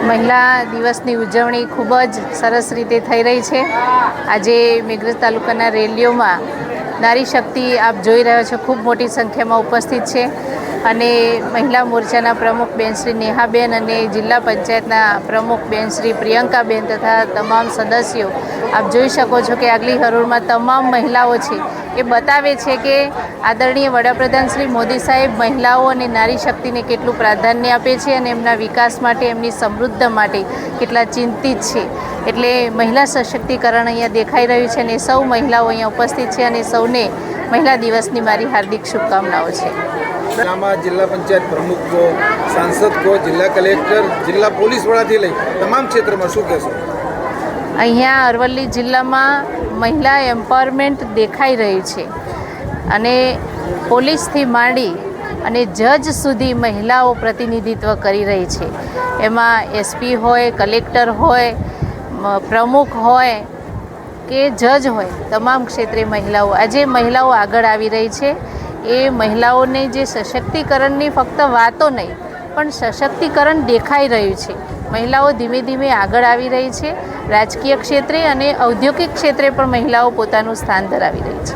મહિલા દિવસની ઉજવણી ખૂબ જ સરસ રીતે થઈ રહી છે। આજે મેઘરજ તાલુકાના રેલીઓમાં નારી શક્તિ આપ જોઈ રહ્યા છો ખૂબ મોટી સંખ્યામાં ઉપસ્થિત છે અને મહિલા મોરચાના પ્રમુખ બેન શ્રી નેહાબેન અને જિલ્લા પંચાયતના પ્રમુખ બેન શ્રી પ્રિયંકાબેન તથા તમામ સદસ્યો આપ જોઈ શકો છો કે આગલી હરોળમાં તમામ મહિલાઓ છે એ બતાવે છે કે આદરણીય વડાપ્રધાન શ્રી મોદી સાહેબ મહિલાઓ અને નારી શક્તિને કેટલું પ્રાધાન્ય આપે છે અને એમના વિકાસ માટે એમની સમૃદ્ધ માટે કેટલા ચિંતિત છે। એટલે મહિલા સશક્તિકરણ અહીંયા દેખાઈ રહ્યું છે અને સૌ મહિલાઓ અહીંયા ઉપસ્થિત છે અને સૌને મહિલા દિવસની મારી હાર્દિક શુભકામનાઓ છે। जिला पंचायत प्रमुख को, सांसद को, जिला कलेक्टर, जिला पोलीस वडाથી લઈ તમામ ક્ષેત્રમાં શું કહેશો? અહીંયા અરવલ્લી જિલ્લામાં મહિલા એમ્પાવરમેન્ટ દેખાઈ રહી છે અને પોલીસથી માંડી અને જજ સુધી મહિલાઓ પ્રતિનિધિત્વ કરી રહી છે। એમાં એસપી હોય, કલેક્ટર હોય, પ્રમુખ હોય કે જજ હોય, તમામ ક્ષેત્રે મહિલાઓ આજે મહિલાઓ આગળ આવી રહી છે। એ મહિલાઓને જે સશક્તિકરણની ફક્ત વાતો નહીં પણ સશક્તિકરણ દેખાઈ રહ્યું છે। મહિલાઓ ધીમે ધીમે આગળ આવી રહી છે। રાજકીય ક્ષેત્રે અને ઔદ્યોગિક ક્ષેત્રે પણ મહિલાઓ પોતાનું સ્થાન ધરાવી રહી છે।